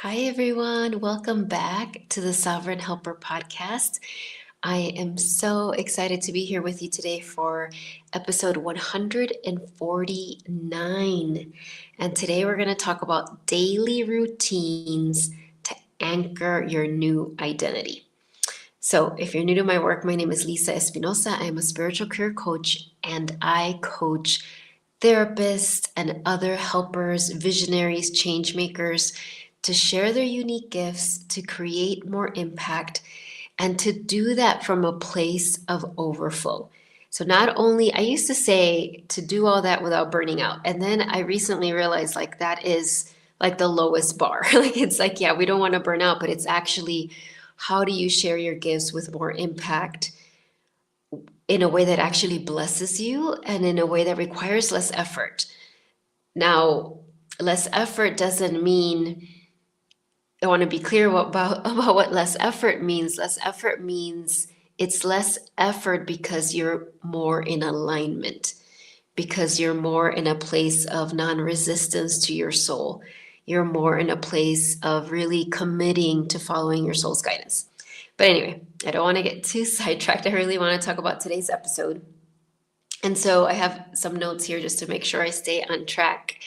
Hi, everyone. Welcome back to the Sovereign Helper podcast. I am so excited to be here with you today for episode 149. And today we're going to talk about daily routines to anchor your new identity. So, if you're new to my work, my name is Lisa Espinosa. I'm a spiritual career coach, and I coach therapists and other helpers, visionaries, change makers to share their unique gifts, to create more impact, and to do that from a place of overflow. So, not only, I used to say to do all that without burning out. And then I recently realized that is like the lowest bar. It's like, yeah, we don't want to burn out, but it's actually how do you share your gifts with more impact in a way that actually blesses you and in a way that requires less effort. Now, less effort doesn't mean, I want to be clear about what less effort means. Less effort means it's less effort because you're more in alignment, because you're more in a place of non-resistance to your soul. You're more in a place of really committing to following your soul's guidance. But anyway, I don't want to get too sidetracked. I really want to talk about today's episode. And so I have some notes here just to make sure I stay on track.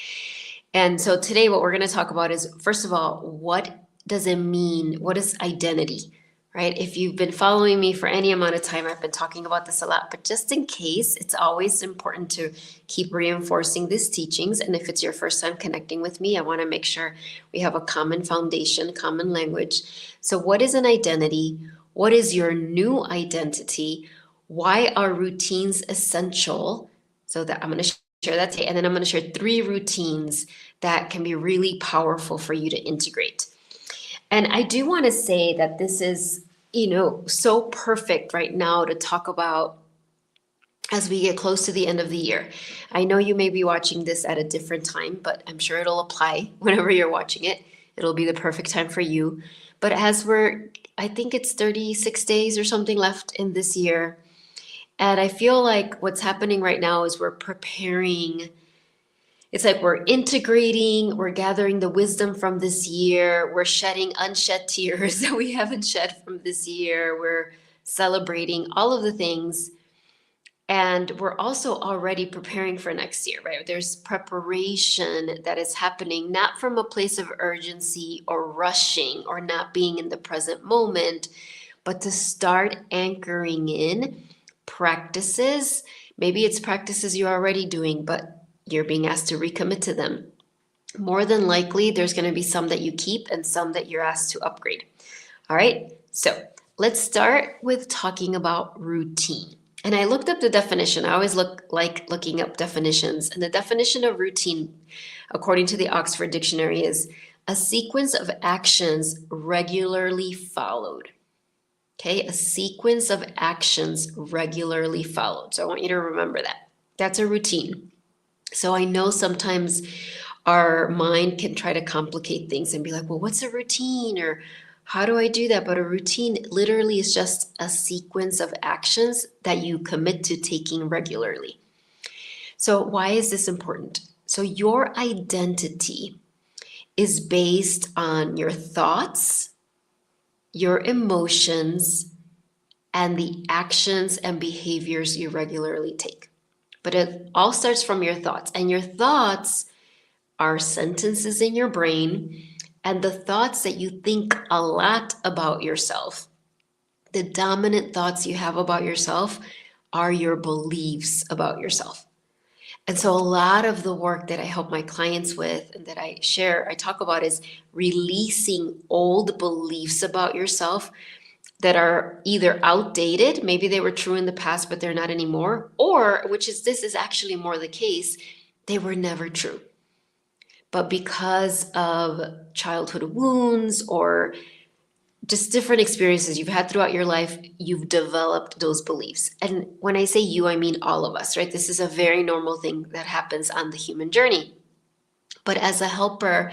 And so today, what we're going to talk about is, first of all, what does it mean? What is identity, right? If you've been following me for any amount of time, I've been talking about this a lot, but just in case, it's always important to keep reinforcing these teachings. And if it's your first time connecting with me, I want to make sure we have a common foundation, common language. So what is an identity? What is your new identity? Why are routines essential? So that I'm going to share that today. And then I'm going to share 3 routines that can be really powerful for you to integrate. And I do want to say that this is, so perfect right now to talk about as we get close to the end of the year. I know you may be watching this at a different time, but I'm sure it'll apply whenever you're watching it. It'll be the perfect time for you. But I think it's 36 days or something left in this year. And I feel like what's happening right now is we're preparing. It's like we're integrating, we're gathering the wisdom from this year, we're shedding unshed tears that we haven't shed from this year, we're celebrating all of the things. And we're also already preparing for next year, right? There's preparation that is happening, not from a place of urgency or rushing or not being in the present moment, but to start anchoring in practices. Maybe it's practices you're already doing, but you're being asked to recommit to them. More than likely, there's going to be some that you keep and some that you're asked to upgrade. All right, so let's start with talking about routine. And I looked up the definition. I always looking up definitions. And the definition of routine, according to the Oxford Dictionary, is a sequence of actions regularly followed. Okay, a sequence of actions regularly followed. So I want you to remember that. That's a routine. So I know sometimes our mind can try to complicate things and be like, well, what's a routine? Or how do I do that? But a routine literally is just a sequence of actions that you commit to taking regularly. So why is this important? So your identity is based on your thoughts, your emotions, and the actions and behaviors you regularly take. But it all starts from your thoughts. And your thoughts are sentences in your brain and the thoughts that you think a lot about yourself. The dominant thoughts you have about yourself are your beliefs about yourself. And so a lot of the work that I help my clients with and that I talk about is releasing old beliefs about yourself that are either outdated, maybe they were true in the past, but they're not anymore, or, this is actually more the case, they were never true. But because of childhood wounds or just different experiences you've had throughout your life, you've developed those beliefs. And when I say you, I mean all of us, right? This is a very normal thing that happens on the human journey. But as a helper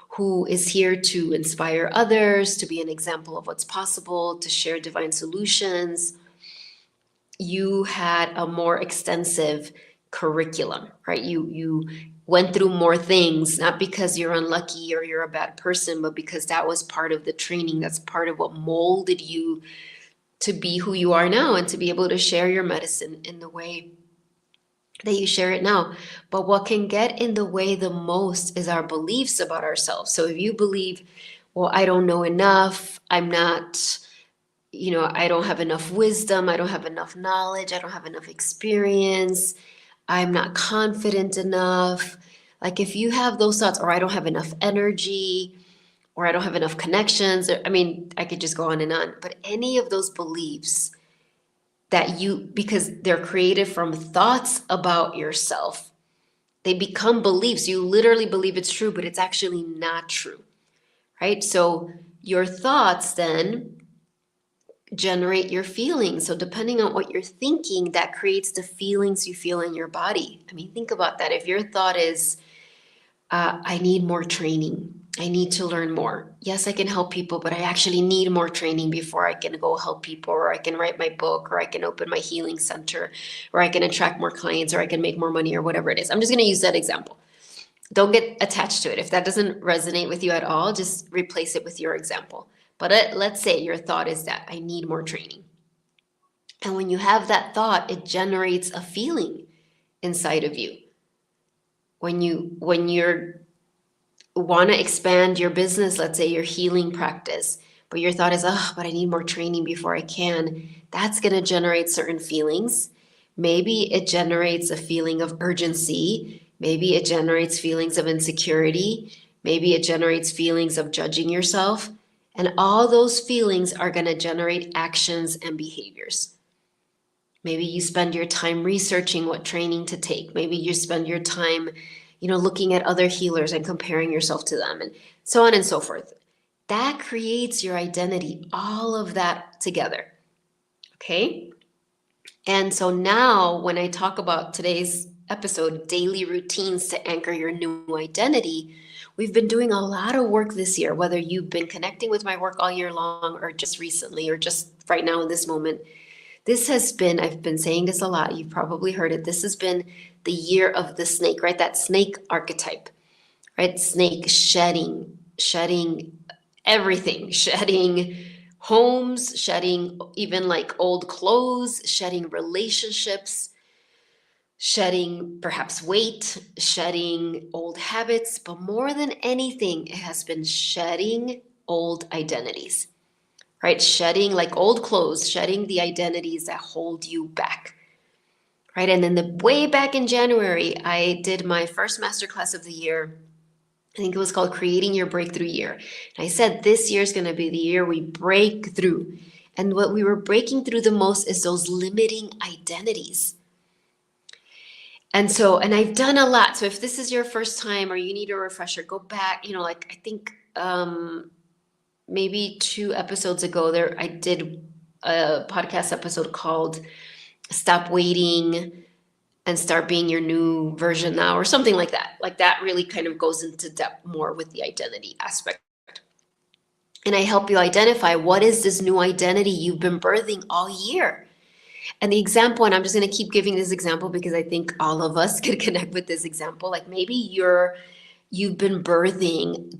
who is here to inspire others, to be an example of what's possible, to share divine solutions, you had a more extensive curriculum, right? You went through more things, not because you're unlucky or you're a bad person, but because that was part of the training. That's part of what molded you to be who you are now and to be able to share your medicine in the way that you share it now. But what can get in the way the most is our beliefs about ourselves. So if you believe, well, I don't know enough, I'm not, I don't have enough wisdom, I don't have enough knowledge, I don't have enough experience, I'm not confident enough. Like if you have those thoughts, or I don't have enough energy, or I don't have enough connections, I mean, I could just go on and on. But any of those beliefs because they're created from thoughts about yourself, they become beliefs. You literally believe it's true, but it's actually not true, right? So your thoughts then generate your feelings. So depending on what you're thinking, that creates the feelings you feel in your body. I mean, think about that. If your thought is, I need more training, I need to learn more. Yes, I can help people, but I actually need more training before I can go help people, or I can write my book, or I can open my healing center, or I can attract more clients, or I can make more money, or whatever it is. I'm just going to use that example. Don't get attached to it. If that doesn't resonate with you at all, just replace it with your example. But let's say your thought is that I need more training. And when you have that thought, it generates a feeling inside of you. When you're want to expand your business, let's say your healing practice, but your thought is, oh, but I need more training before I can, that's going to generate certain feelings. Maybe it generates a feeling of urgency. Maybe it generates feelings of insecurity. Maybe it generates feelings of judging yourself. And all those feelings are going to generate actions and behaviors. Maybe you spend your time researching what training to take. Maybe you spend your time, looking at other healers and comparing yourself to them, and so on and so forth. That creates your identity, all of that together. Okay? And so now when I talk about today's episode, daily routines to anchor your new identity, we've been doing a lot of work this year, whether you've been connecting with my work all year long or just recently or just right now in this moment. I've been saying this a lot, you've probably heard it, this has been the year of the snake, right? That snake archetype, right? Snake shedding everything, shedding homes, shedding even like old clothes, shedding relationships, shedding perhaps weight, shedding old habits, but more than anything, it has been shedding old identities. Right? Shedding like old clothes, shedding the identities that hold you back. Right? And then way back in January, I did my first masterclass of the year. I think it was called Creating Your Breakthrough Year. And I said this year is going to be the year we break through. And what we were breaking through the most is those limiting identities. And I've done a lot. So if this is your first time or you need a refresher, go back, I think maybe 2 episodes ago I did a podcast episode called Stop Waiting and Start Being Your New Version Now, or something like that. Like that really kind of goes into depth more with the identity aspect. And I help you identify what is this new identity you've been birthing all year. And the example, and I'm just going to keep giving this example because I think all of us could connect with this example. Like maybe you've been birthing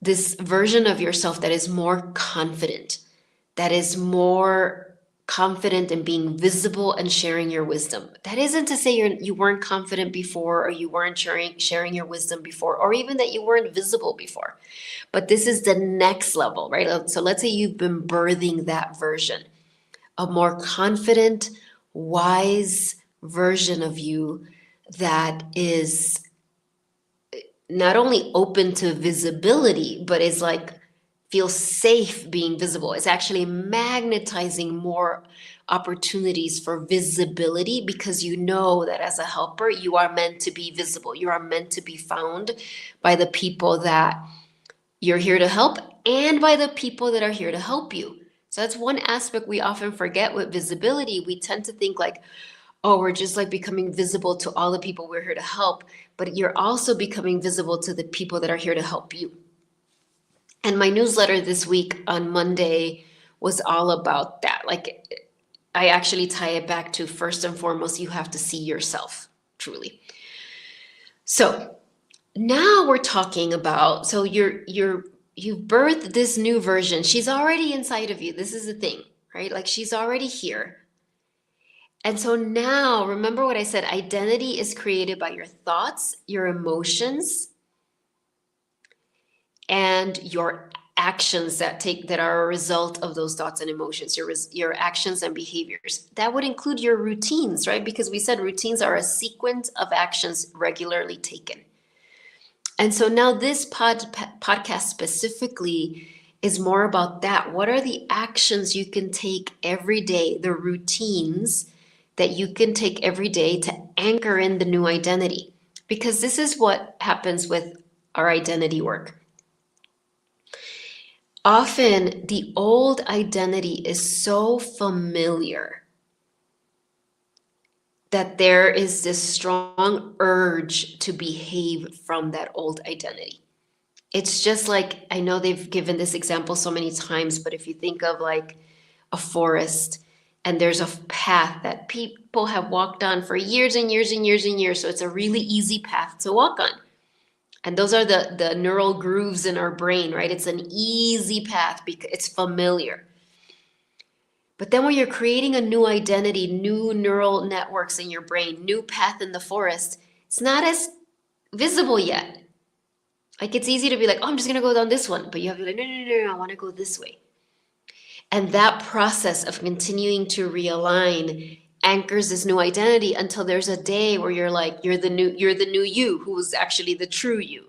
this version of yourself that is more confident, that is more confident in being visible and sharing your wisdom. That isn't to say you weren't confident before, or you weren't sharing your wisdom before, or even that you weren't visible before. But this is the next level, right? So let's say you've been birthing that version, a more confident, wise version of you that is not only open to visibility, but is like feels safe being visible. It's actually magnetizing more opportunities for visibility because you know that as a helper, you are meant to be visible. You are meant to be found by the people that you're here to help and by the people that are here to help you. So that's one aspect we often forget with visibility. We tend to think like, oh, we're just like becoming visible to all the people we're here to help, but you're also becoming visible to the people that are here to help you. And my newsletter this week on Monday was all about that. Like I actually tie it back to, first and foremost, you have to see yourself truly. So now we're talking about, so you've birthed this new version. She's already inside of you. This is the thing, right? Like she's already here. And so now, remember what I said, identity is created by your thoughts, your emotions, and your actions that are a result of those thoughts and emotions, your actions and behaviors. That would include your routines, right? Because we said routines are a sequence of actions regularly taken. And so now this podcast specifically is more about that. What are the actions you can take every day, the routines that you can take every day to anchor in the new identity? Because this is what happens with our identity work. Often the old identity is so familiar that there is this strong urge to behave from that old identity. It's just like, I know they've given this example so many times, but if you think of like a forest and there's a path that people have walked on for years and years and years and years, so it's a really easy path to walk on. And those are the neural grooves in our brain, right? It's an easy path because it's familiar. But then when you're creating a new identity, new neural networks in your brain, new path in the forest, it's not as visible yet. Like it's easy to be like, oh, I'm just gonna go down this one, but you have to be like, no, I want to go this way. And that process of continuing to realign anchors this new identity until there's a day where you're like, you're the new you, who was actually the true you.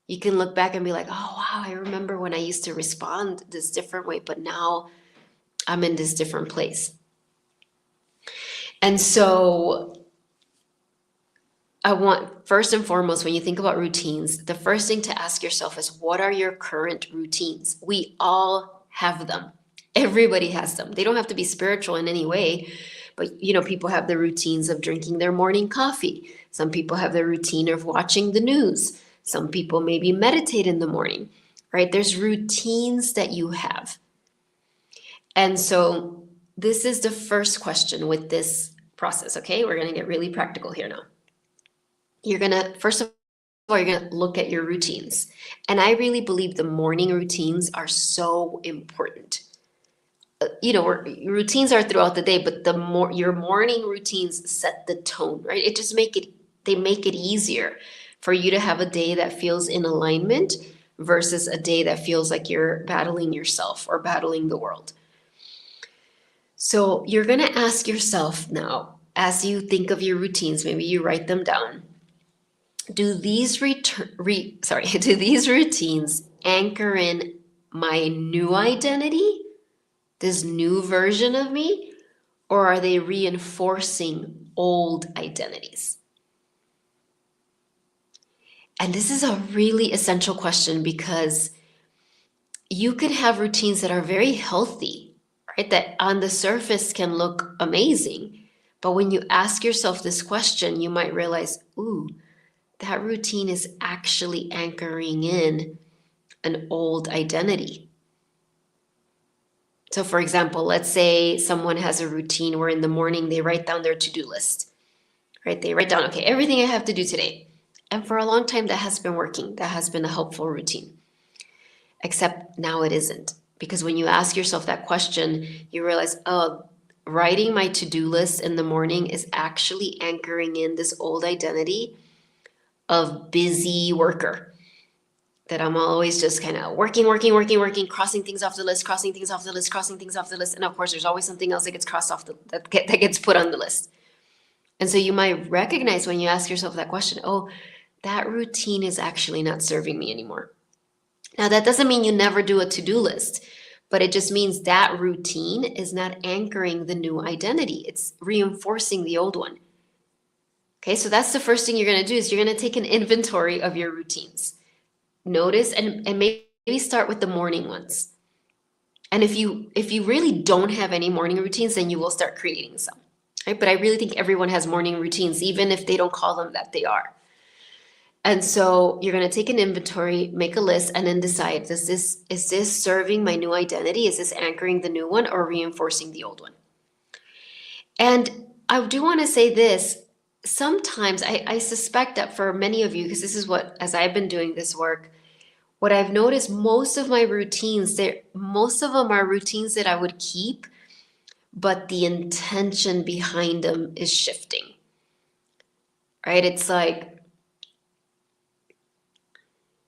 You can look back and be like, oh wow, I remember when I used to respond this different way, but now I'm in this different place. And so I want, first and foremost, when you think about routines, the first thing to ask yourself is, what are your current routines? We all have them. Everybody has them. They don't have to be spiritual in any way, but people have the routines of drinking their morning coffee. Some people have the routine of watching the news. Some people maybe meditate in the morning, right? There's routines that you have. And so this is the first question with this process, okay? We're going to get really practical here now. You're going to, first of all, you're going to look at your routines. And I really believe the morning routines are so important. Routines are throughout the day, but your morning routines set the tone, right? It just make it easier for you to have a day that feels in alignment versus a day that feels like you're battling yourself or battling the world. So you're going to ask yourself now, as you think of your routines, maybe you write them down. Do these routines anchor in my new identity, this new version of me, or are they reinforcing old identities? And this is a really essential question because you can have routines that are very healthy, right? That on the surface can look amazing. But when you ask yourself this question, you might realize, ooh, that routine is actually anchoring in an old identity. So for example, let's say someone has a routine where in the morning they write down their to-do list, right? They write down, okay, everything I have to do today. And for a long time that has been working. That has been a helpful routine. Except now it isn't. Because when you ask yourself that question, you realize, oh, writing my to-do list in the morning is actually anchoring in this old identity of busy worker. That I'm always just kind of working, crossing things off the list. And of course, there's always something else that gets crossed off that gets put on the list. And so you might recognize when you ask yourself that question, oh, that routine is actually not serving me anymore. Now, that doesn't mean you never do a to-do list, but it just means that routine is not anchoring the new identity. It's reinforcing the old one. Okay, so that's the first thing you're going to do is you're going to take an inventory of your routines. Notice and maybe start with the morning ones. And if you really don't have any morning routines, then you will start creating some. Right? But I really think everyone has morning routines, even if they don't call them that, they are. And so you're going to take an inventory, make a list, and then decide, is this serving my new identity? Is this anchoring the new one or reinforcing the old one? And I do want to say this. sometimes I suspect that for many of you, because this is what, as I've been doing this work, what I've noticed, most of my routines, most of them are routines that I would keep, but the intention behind them is shifting, right? It's like,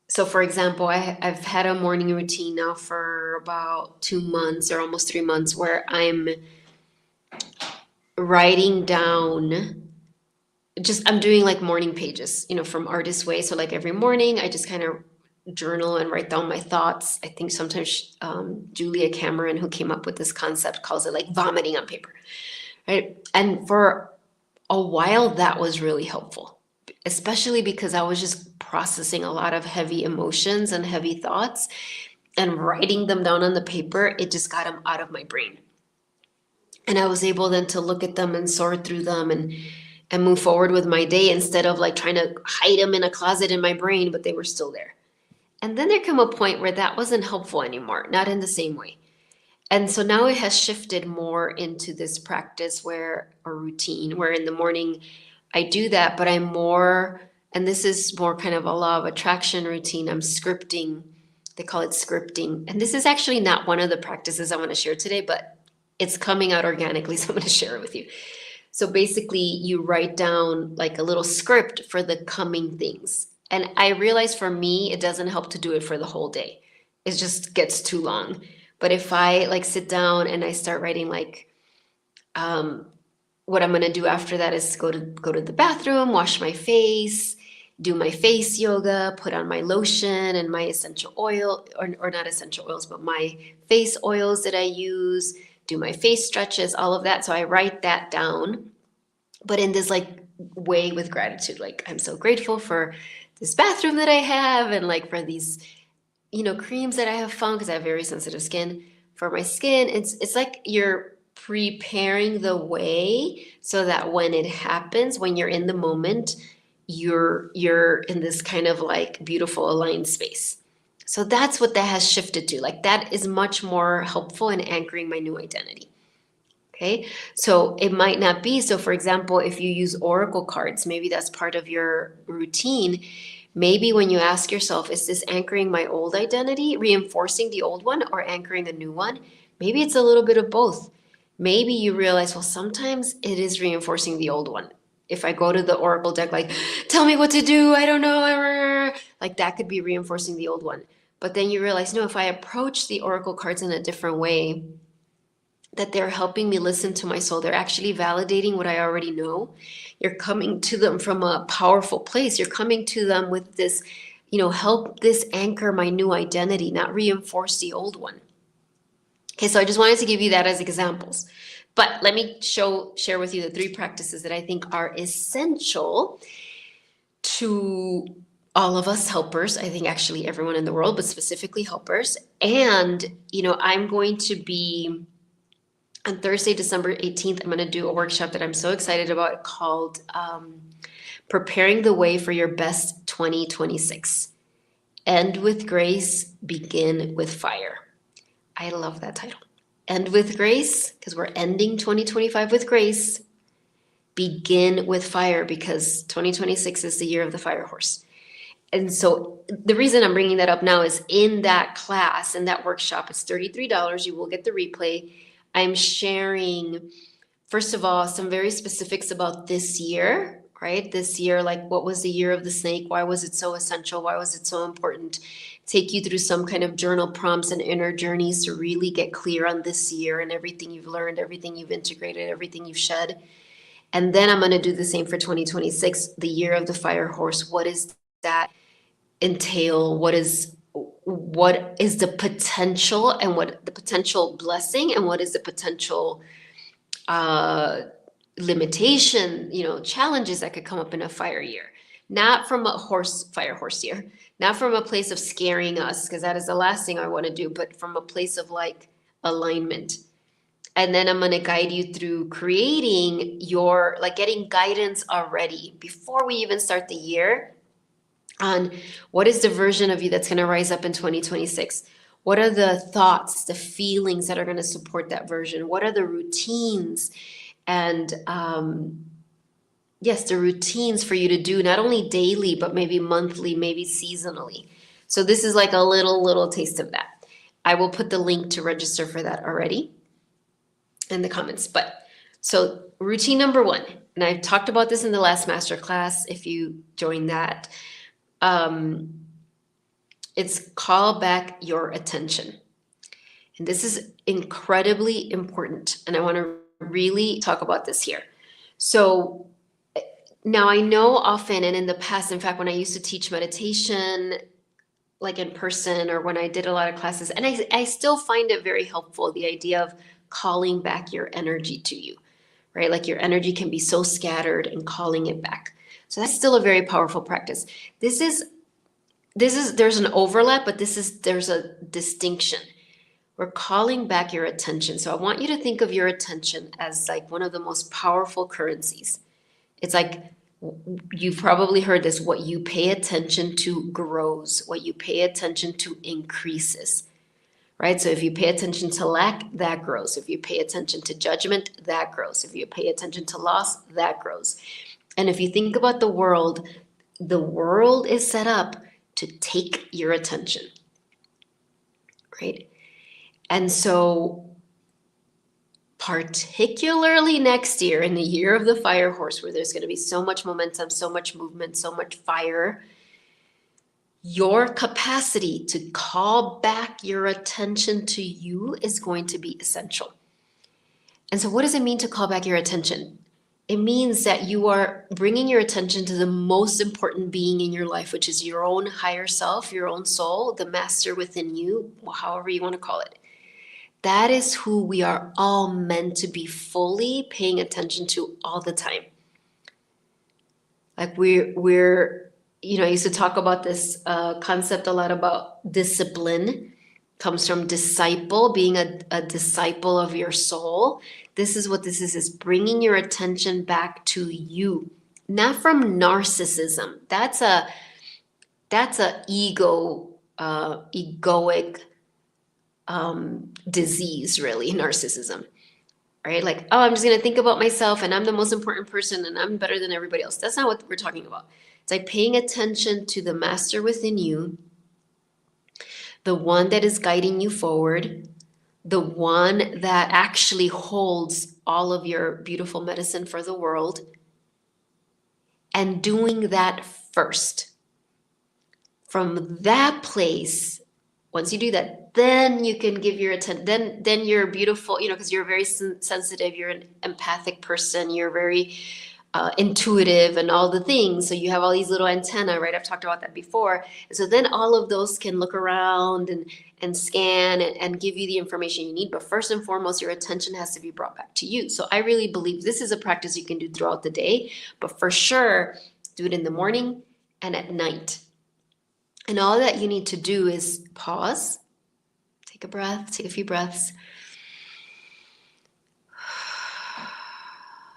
so for example, I've had a morning routine now for about 2 months or almost 3 months where I'm writing down, I'm doing like morning pages, from Artist Way. So like every morning, I just kind of journal and write down my thoughts. I think sometimes Julia Cameron, who came up with this concept, calls it like vomiting on paper, right? And for a while, that was really helpful, especially because I was just processing a lot of heavy emotions and heavy thoughts, and writing them down on the paper, it just got them out of my brain. And I was able then to look at them and sort through them and move forward with my day instead of like trying to hide them in a closet in my brain, but they were still there. And then there came a point where that wasn't helpful anymore, not in the same way. And so now it has shifted more into this practice or routine, where in the morning I do that, but I'm more, and this is more kind of a law of attraction routine. I'm scripting. They call it scripting. And this is actually not one of the practices I want to share today, but it's coming out organically, so I'm going to share it with you. So basically, you write down like a little script for the coming things. And I realize for me, it doesn't help to do it for the whole day. It just gets too long. But if I like sit down and I start writing like, what I'm gonna do after that is go to the bathroom, wash my face, do my face yoga, put on my lotion and my essential oil, or not essential oils, but my face oils that I use, do my face stretches, all of that. So I write that down, but in this like way with gratitude. Like, I'm so grateful for this bathroom that I have, and like for these, creams that I have found, because I have very sensitive skin. For my skin, it's like you're preparing the way so that when it happens, when you're in the moment, you're in this kind of like beautiful aligned space. So that's what that has shifted to. Like, that is much more helpful in anchoring my new identity. Okay, so it might not be. So, for example, if you use oracle cards, maybe that's part of your routine. Maybe when you ask yourself, is this anchoring my old identity, reinforcing the old one, or anchoring a new one? Maybe it's a little bit of both. Maybe you realize, well, sometimes it is reinforcing the old one. If I go to the oracle deck, like, tell me what to do, I don't know, like that could be reinforcing the old one. But then you realize, no, if I approach the oracle cards in a different way, that they're helping me listen to my soul. They're actually validating what I already know. You're coming to them from a powerful place. You're coming to them with this, help this anchor my new identity, not reinforce the old one. Okay, so I just wanted to give you that as examples. But let me share with you the 3 practices that I think are essential to all of us helpers. I think actually everyone in the world, but specifically helpers. And, I'm going to be on Thursday, December 18th, I'm going to do a workshop that I'm so excited about called Preparing the Way for Your Best 2026. End with grace, begin with fire. I love that title. End with grace, because we're ending 2025 with grace. Begin with fire, because 2026 is the year of the fire horse. And so the reason I'm bringing that up now is in that class, in that workshop, it's $33. You will get the replay. I'm sharing, first of all, some very specifics about this year, right? This year, like, what was the year of the snake? Why was it so essential? Why was it so important? Take you through some kind of journal prompts and inner journeys to really get clear on this year and everything you've learned, everything you've integrated, everything you've shed. And then I'm going to do the same for 2026, the year of the fire horse. What does that entail? What is the potential, and what the potential blessing, and what is the potential limitation, challenges that could come up in a fire year? Not from a fire horse year, not from a place of scaring us, because that is the last thing I want to do, but from a place of like alignment. And then I'm going to guide you through creating getting guidance already before we even start the year on what is the version of you that's going to rise up in 2026. What are the thoughts, the feelings that are going to support that version? What are the routines and yes, the routines for you to do not only daily, but maybe monthly, maybe seasonally. So this is like a little taste of that. I will put the link to register for that already in the comments. But so routine number one, and I talked about this in the last masterclass, if you joined that, it's call back your attention. And this is incredibly important. And I want to really talk about this here. So now I know often, and in the past, in fact, when I used to teach meditation, like in person or when I did a lot of classes, and I still find it very helpful, the idea of calling back your energy to you, right? Like your energy can be so scattered and calling it back. So that's still a very powerful practice. There's an overlap, but there's a distinction. We're calling back your attention. So I want you to think of your attention as like one of the most powerful currencies. It's like, you've probably heard this, what you pay attention to grows, what you pay attention to increases, right? So if you pay attention to lack, that grows. If you pay attention to judgment, that grows. If you pay attention to loss, that grows. And if you think about the world is set up to take your attention, right? And so particularly next year, in the year of the fire horse, where there's going to be so much momentum, so much movement, so much fire, your capacity to call back your attention to you is going to be essential. And so what does it mean to call back your attention? It means that you are bringing your attention to the most important being in your life, which is your own higher self, your own soul, the master within you, however you want to call it. That is who we are all meant to be fully paying attention to all the time. Like we're I used to talk about this concept a lot about discipline. Comes from disciple, being a disciple of your soul. This is what this is bringing your attention back to you, not from narcissism. That's a egoic disease, really, narcissism, right? Like, oh, I'm just going to think about myself and I'm the most important person and I'm better than everybody else. That's not what we're talking about. It's like paying attention to the master within you, the one that is guiding you forward, the one that actually holds all of your beautiful medicine for the world, and doing that first. From that place, once you do that, then you can give your attention. Then you're beautiful, because you're very sensitive. You're an empathic person. You're very intuitive and all the things. So you have all these little antennae, right? I've talked about that before. And so then all of those can look around and scan and give you the information you need. But first and foremost, your attention has to be brought back to you. So I really believe this is a practice you can do throughout the day, but for sure, do it in the morning and at night. And all that you need to do is pause, take a breath, take a few breaths,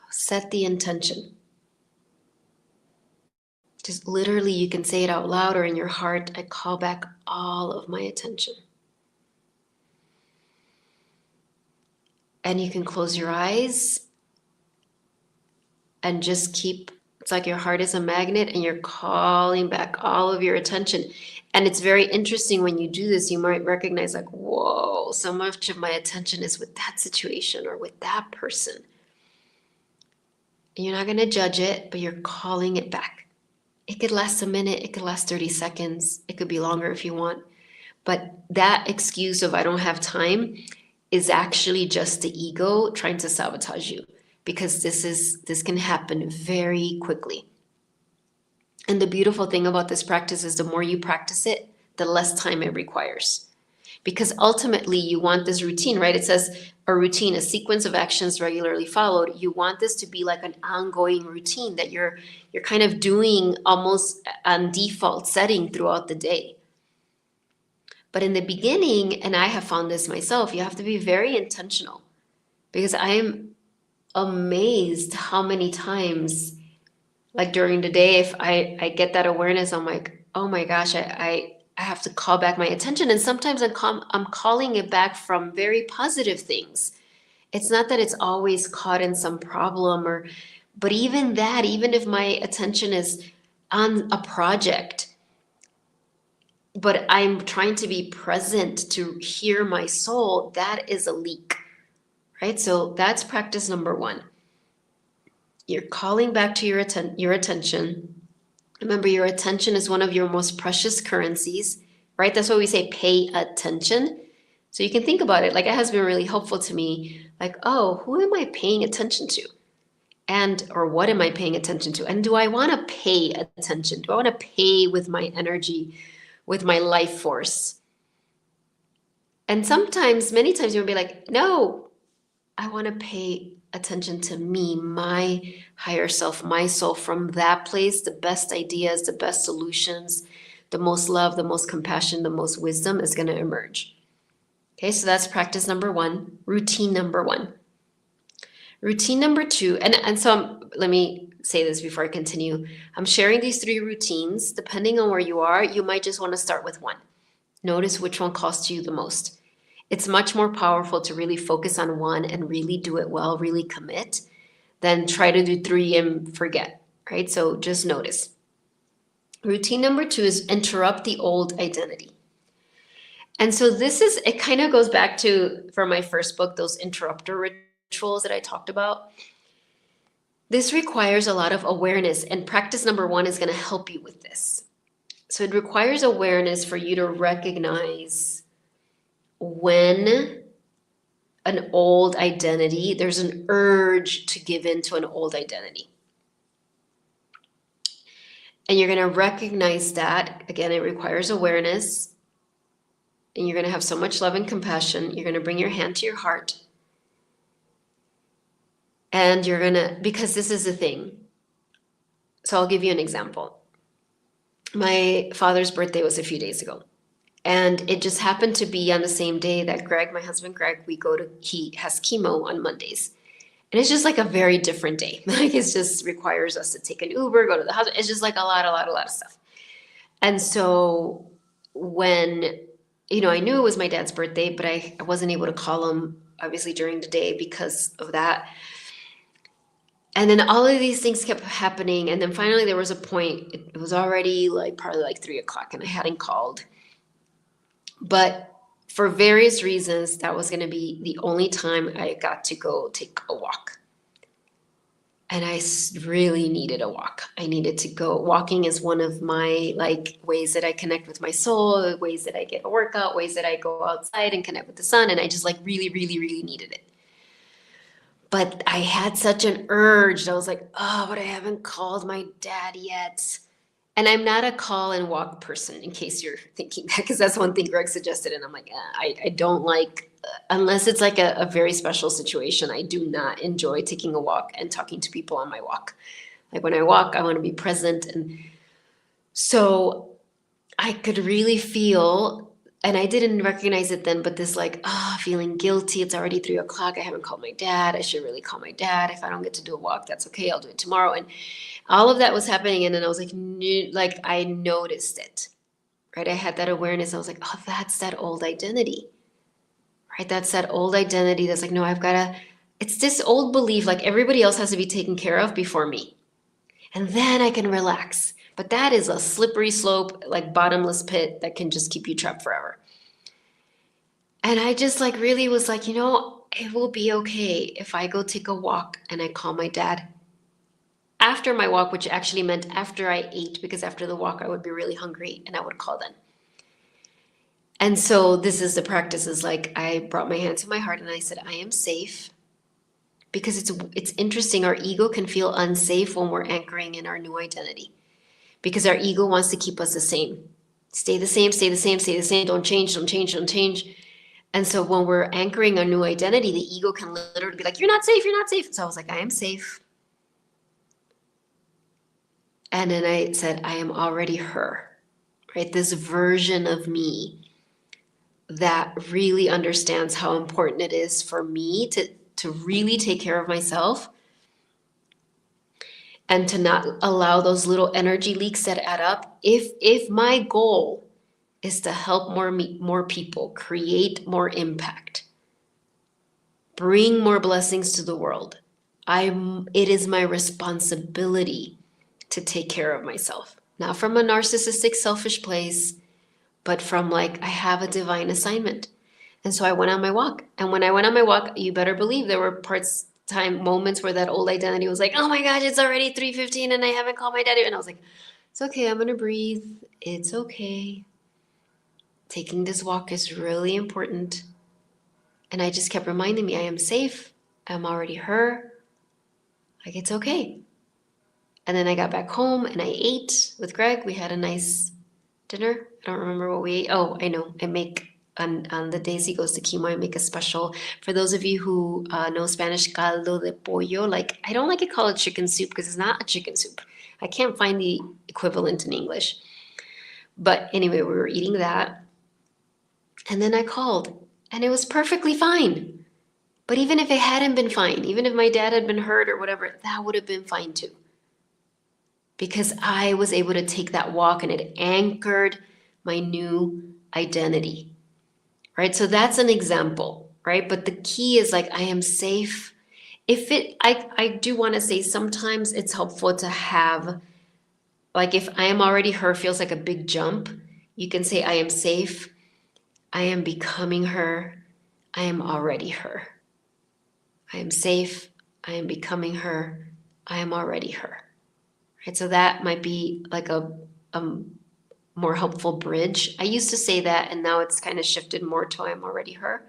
set the intention. Just literally, you can say it out loud or in your heart. I call back all of my attention. And you can close your eyes and just keep, it's like your heart is a magnet and you're calling back all of your attention. And it's very interesting when you do this, you might recognize like, whoa, so much of my attention is with that situation or with that person. And you're not going to judge it, but you're calling it back. It could last a minute. It could last 30 seconds. It could be longer if you want. But that excuse of I don't have time is actually just the ego trying to sabotage you, because this can happen very quickly. And the beautiful thing about this practice is the more you practice it, the less time it requires. Because ultimately you want this routine, right? It says a routine, a sequence of actions regularly followed. You want this to be like an ongoing routine that you're kind of doing almost on default setting throughout the day. But in the beginning, and I have found this myself, you have to be very intentional, because I am amazed how many times, like during the day, if I get that awareness, I'm like, oh my gosh, I have to call back my attention. And sometimes I'm calling it back from very positive things. It's not that it's always caught in some problem, But even that, even if my attention is on a project, but I'm trying to be present to hear my soul, that is a leak, right? So that's practice number one. You're calling back to your attention. Remember, your attention is one of your most precious currencies, right? That's why we say pay attention. So you can think about it. Like, it has been really helpful to me. Like, oh, who am I paying attention to? And, or what am I paying attention to? And do I want to pay attention? Do I want to pay with my energy, with my life force? And sometimes, many times you'll be like, no, I want to pay attention to me, my higher self, my soul. From that place, the best ideas, the best solutions, the most love, the most compassion, the most wisdom is going to emerge. Okay, so that's practice number one, routine number one. Routine number two, and so let me say this before I continue. I'm sharing these 3 routines. Depending on where you are, you might just want to start with one. Notice which one costs you the most. It's much more powerful to really focus on one and really do it well, really commit, than try to do 3 and forget, right? So just notice. Routine number 2 is interrupt the old identity. And so it kind of goes back to, for my first book, those interrupter rituals that I talked about. This requires a lot of awareness, and practice number 1 is going to help you with this. So it requires awareness for you to recognize when an old identity, there's an urge to give in to an old identity. And you're going to recognize that. Again, it requires awareness. And you're going to have so much love and compassion. You're going to bring your hand to your heart. And you're going to, because this is the thing. So I'll give you an example. My father's birthday was a few days ago. And it just happened to be on the same day that Greg, my husband Greg, he has chemo on Mondays. And it's just like a very different day. Like, it just requires us to take an Uber, go to the hospital. It's just like a lot of stuff. And so when, I knew it was my dad's birthday, but I wasn't able to call him obviously during the day because of that. And then all of these things kept happening. And then finally there was a point, it was already probably 3:00 and I hadn't called. But for various reasons, that was going to be the only time I got to go take a walk. And I really needed a walk. I needed to go. Walking is one of my ways that I connect with my soul, ways that I get a workout, ways that I go outside and connect with the sun. And I just really, really, really needed it. But I had such an urge. I was like, oh, but I haven't called my dad yet. And I'm not a call and walk person, in case you're thinking that, because that's one thing Greg suggested. And I'm like, I don't unless it's like a very special situation, I do not enjoy taking a walk and talking to people on my walk. Like, when I walk, I want to be present. And so I could really feel, and I didn't recognize it then, but this feeling guilty. It's already 3:00. I haven't called my dad. I should really call my dad. If I don't get to do a walk, that's okay. I'll do it tomorrow. And all of that was happening. And then I was I noticed it, right? I had that awareness. I was like, oh, that's that old identity, right? That's that old identity. That's like, no, it's this old belief, everybody else has to be taken care of before me. And then I can relax. But that is a slippery slope, bottomless pit that can just keep you trapped forever. And I just really was it will be okay if I go take a walk and I call my dad after my walk, which actually meant after I ate, because after the walk I would be really hungry and I would call then. And so this is the practice, is I brought my hand to my heart and I said, I am safe. Because it's interesting, our ego can feel unsafe when we're anchoring in our new identity. Because our ego wants to keep us the same. Stay the same, stay the same, stay the same. Don't change, don't change, don't change. And so when we're anchoring our new identity, the ego can literally be like, you're not safe, you're not safe. So I was like, I am safe. And then I said, I am already her, right? This version of me that really understands how important it is for me to really take care of myself and to not allow those little energy leaks that add up. If my goal is to help more people, create more impact, bring more blessings to the world, it is my responsibility to take care of myself. Not from a narcissistic, selfish place, but from like, I have a divine assignment. And so I went on my walk. And when I went on my walk, you better believe there were moments where that old identity was like, oh my gosh, it's already 3:15 and I haven't called my daddy. And I was like, it's okay, I'm gonna breathe. It's okay. Taking this walk is really important. And I just kept reminding me, I am safe. I'm already her. Like, it's okay. And then I got back home and I ate with Greg. We had a nice dinner. I don't remember what we ate. Oh, I know. I make on the days he goes to chemo, I make a special. For those of you who know Spanish, caldo de pollo. Like, I don't like to call it chicken soup because it's not a chicken soup. I can't find the equivalent in English. But anyway, we were eating that. And then I called and it was perfectly fine. But even if it hadn't been fine, even if my dad had been hurt or whatever, that would have been fine too. Because I was able to take that walk and it anchored my new identity, right? So that's an example, right? But the key is like, I am safe. I do want to say sometimes it's helpful to have, like if I am already her feels like a big jump, you can say, I am safe. I am becoming her. I am already her. I am safe. I am becoming her. I am already her. Right? So that might be like a more helpful bridge. I used to say that, and now it's kind of shifted more to I'm already her.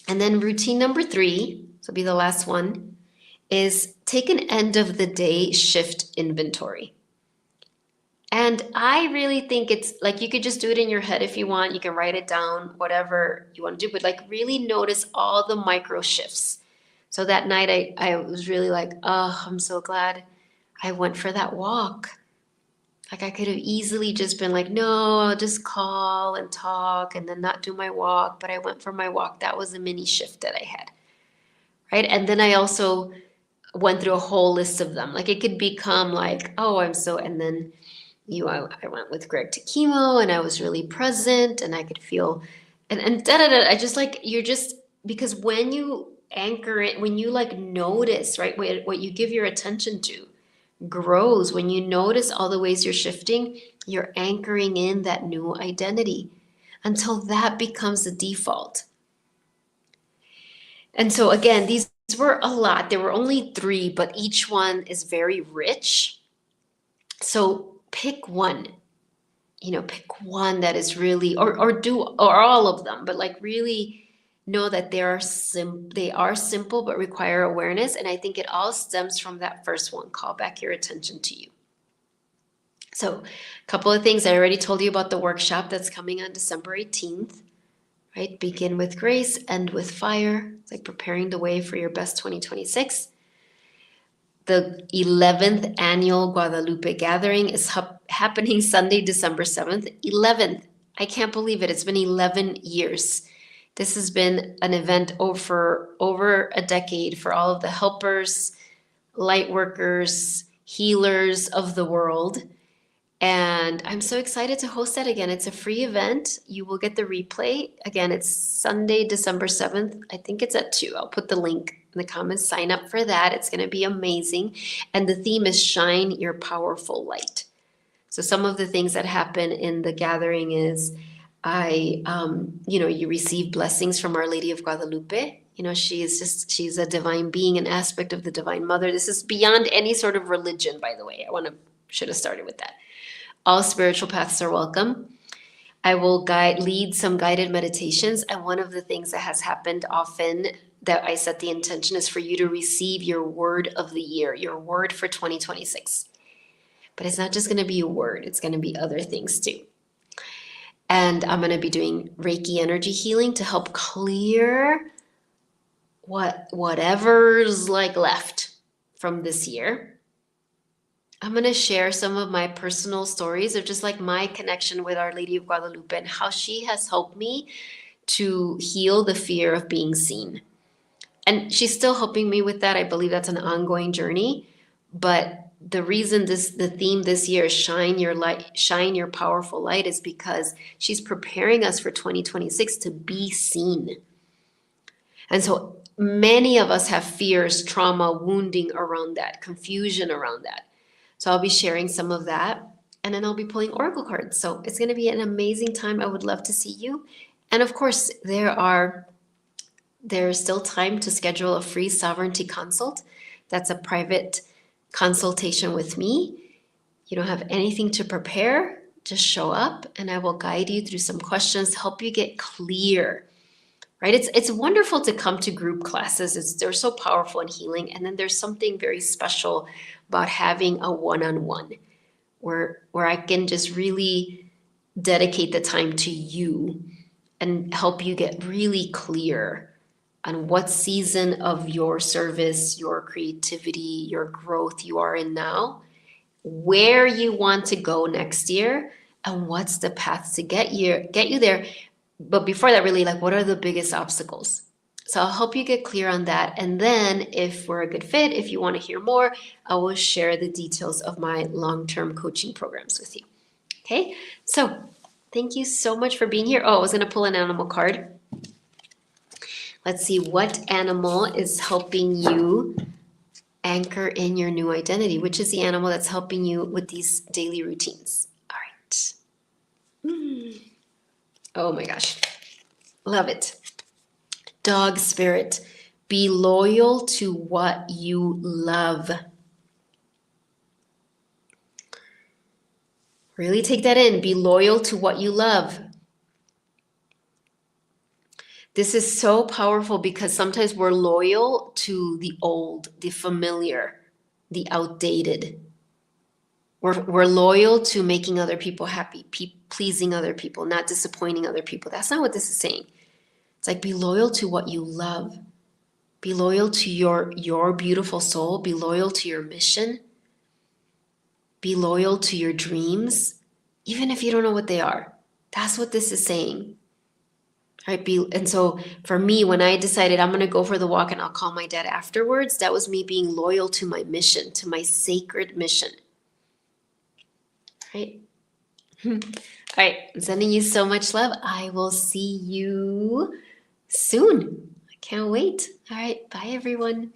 And then routine number 3, so be the last one, is take an end of the day shift inventory. And I really think it's like you could just do it in your head if you want. You can write it down, whatever you want to do, but like really notice all the micro shifts. So that night I was really like, oh, I'm so glad I went for that walk. Like I could have easily just been like, no, I'll just call and talk and then not do my walk. But I went for my walk. That was a mini shift that I had. Right. And then I also went through a whole list of them. Like it could become like, oh, and then I went with Greg to chemo and I was really present and I could feel and da da da. I just like, because when you anchor it, when you like notice, right, what you give your attention to grows. When you notice all the ways you're shifting, you're anchoring in that new identity until that becomes the default. And so again, these were a lot. There were only 3, but each one is very rich. So pick one, pick one that is really, or all of them, but like really know that they are simple but require awareness. And I think it all stems from that first one, call back your attention to you. So a couple of things. I already told you about the workshop that's coming on December 18th, right? Begin with grace, end with fire. It's like preparing the way for your best 2026. The 11th annual Guadalupe Gathering is happening Sunday, December 7th. 11th. I can't believe it. It's been 11 years. This has been an event over a decade for all of the helpers, light workers, healers of the world. And I'm so excited to host that again. It's a free event. You will get the replay. Again, it's Sunday, December 7th. I think it's at 2. I'll put the link in the comments. Sign up for that. It's going to be amazing. And the theme is Shine Your Powerful Light. So some of the things that happen in the gathering is you receive blessings from Our Lady of Guadalupe. She's a divine being, an aspect of the Divine Mother. This is beyond any sort of religion, by the way. Should have started with that. All spiritual paths are welcome. I will lead some guided meditations. And one of the things that has happened often that I set the intention is for you to receive your word of the year, your word for 2026. But it's not just going to be a word. It's going to be other things too. And I'm going to be doing Reiki energy healing to help clear whatever's like left from this year. I'm going to share some of my personal stories of just like my connection with Our Lady of Guadalupe and how she has helped me to heal the fear of being seen. And she's still helping me with that. I believe that's an ongoing journey. But the reason the theme this year is Shine Your Light, Shine Your Powerful Light is because she's preparing us for 2026 to be seen. And so many of us have fears, trauma, wounding around that, confusion around that. So I'll be sharing some of that, and then I'll be pulling oracle cards. So it's going to be an amazing time. I would love to see you. And of course, there's still time to schedule a free sovereignty consult. That's a private consultation with me. You don't have anything to prepare. Just show up and I will guide you through some questions, help you get clear. Right? It's wonderful to come to group classes. They're so powerful and healing. And then there's something very special about having a one-on-one where I can just really dedicate the time to you and help you get really clear on what season of your service, your creativity, your growth you are in now, where you want to go next year, and what's the path to get you there. But before that, really, like, what are the biggest obstacles? So I'll help you get clear on that. And then if we're a good fit, if you want to hear more, I will share the details of my long-term coaching programs with you. Okay, so thank you so much for being here. Oh, I was going to pull an animal card. Let's see what animal is helping you anchor in your new identity. Which is the animal that's helping you with these daily routines? All right. Oh my gosh. Love it. Dog spirit. Be loyal to what you love. Really take that in. Be loyal to what you love. This is so powerful because sometimes we're loyal to the old, the familiar, the outdated. We're loyal to making other people happy, pleasing other people, not disappointing other people. That's not what this is saying. It's like, be loyal to what you love. Be loyal to your beautiful soul. Be loyal to your mission. Be loyal to your dreams, even if you don't know what they are. That's what this is saying. Right? And so for me, when I decided I'm going to go for the walk and I'll call my dad afterwards, that was me being loyal to my mission, to my sacred mission. Right? All right. I'm sending you so much love. I will see you soon. I can't wait. All right. Bye, everyone.